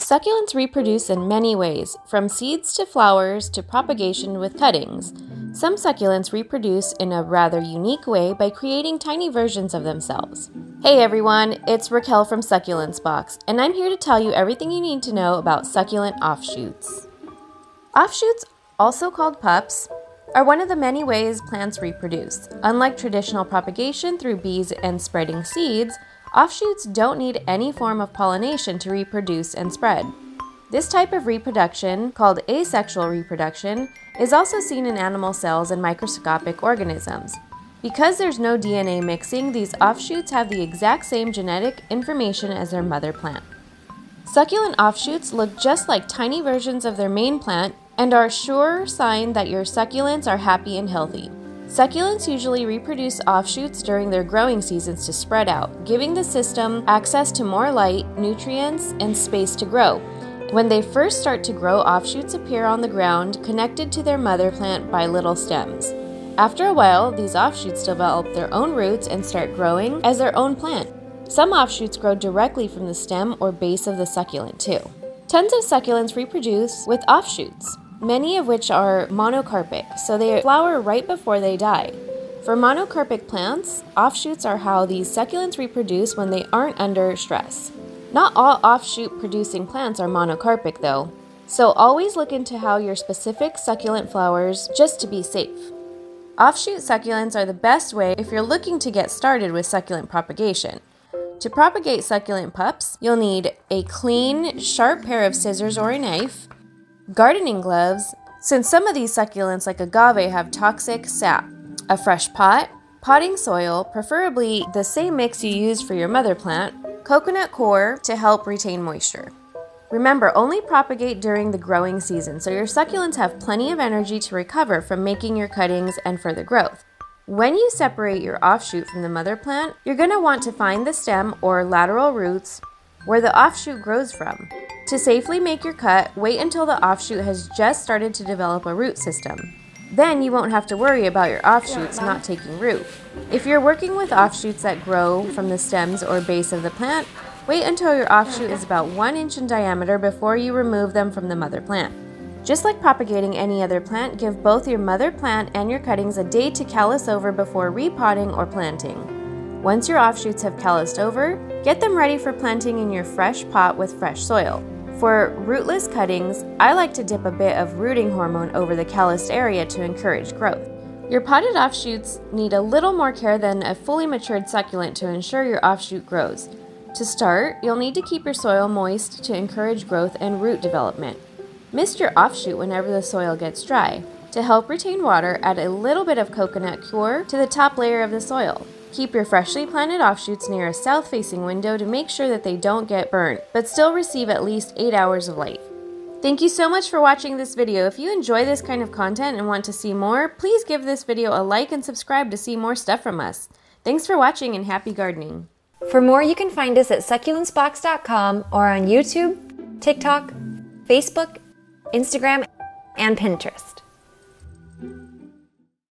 Succulents reproduce in many ways, from seeds to flowers to propagation with cuttings. Some succulents reproduce in a rather unique way by creating tiny versions of themselves. Hey everyone, it's Raquel from Succulents Box, and I'm here to tell you everything you need to know about succulent offshoots. Offshoots, also called pups, are one of the many ways plants reproduce. Unlike traditional propagation through bees and spreading seeds, offshoots don't need any form of pollination to reproduce and spread. This type of reproduction, called asexual reproduction, is also seen in animal cells and microscopic organisms. Because there's no DNA mixing, these offshoots have the exact same genetic information as their mother plant. Succulent offshoots look just like tiny versions of their main plant and are a sure sign that your succulents are happy and healthy. Succulents usually reproduce offshoots during their growing seasons to spread out, giving the system access to more light, nutrients, and space to grow. When they first start to grow, offshoots appear on the ground, connected to their mother plant by little stems. After a while, these offshoots develop their own roots and start growing as their own plant. Some offshoots grow directly from the stem or base of the succulent too. Tons of succulents reproduce with offshoots, many of which are monocarpic, so they flower right before they die. For monocarpic plants, offshoots are how these succulents reproduce when they aren't under stress. Not all offshoot producing plants are monocarpic though, so always look into how your specific succulent flowers just to be safe. Offshoot succulents are the best way if you're looking to get started with succulent propagation. To propagate succulent pups, you'll need a clean, sharp pair of scissors or a knife, gardening gloves, since some of these succulents like agave have toxic sap, a fresh pot, potting soil, preferably the same mix you use for your mother plant, coconut coir to help retain moisture. Remember, only propagate during the growing season so your succulents have plenty of energy to recover from making your cuttings and further growth. When you separate your offshoot from the mother plant, you're going to want to find the stem or lateral roots where the offshoot grows from. To safely make your cut, wait until the offshoot has just started to develop a root system. Then you won't have to worry about your offshoots not taking root. If you're working with offshoots that grow from the stems or base of the plant, wait until your offshoot is about 1 inch in diameter before you remove them from the mother plant. Just like propagating any other plant, give both your mother plant and your cuttings a day to callus over before repotting or planting. Once your offshoots have calloused over, get them ready for planting in your fresh pot with fresh soil. For rootless cuttings, I like to dip a bit of rooting hormone over the calloused area to encourage growth. Your potted offshoots need a little more care than a fully matured succulent to ensure your offshoot grows. To start, you'll need to keep your soil moist to encourage growth and root development. Mist your offshoot whenever the soil gets dry. To help retain water, add a little bit of coconut coir to the top layer of the soil. Keep your freshly planted offshoots near a south-facing window to make sure that they don't get burnt, but still receive at least 8 hours of light. Thank you so much for watching this video. If you enjoy this kind of content and want to see more, please give this video a like and subscribe to see more stuff from us. Thanks for watching and happy gardening. For more, you can find us at succulentsbox.com or on YouTube, TikTok, Facebook, Instagram, and Pinterest.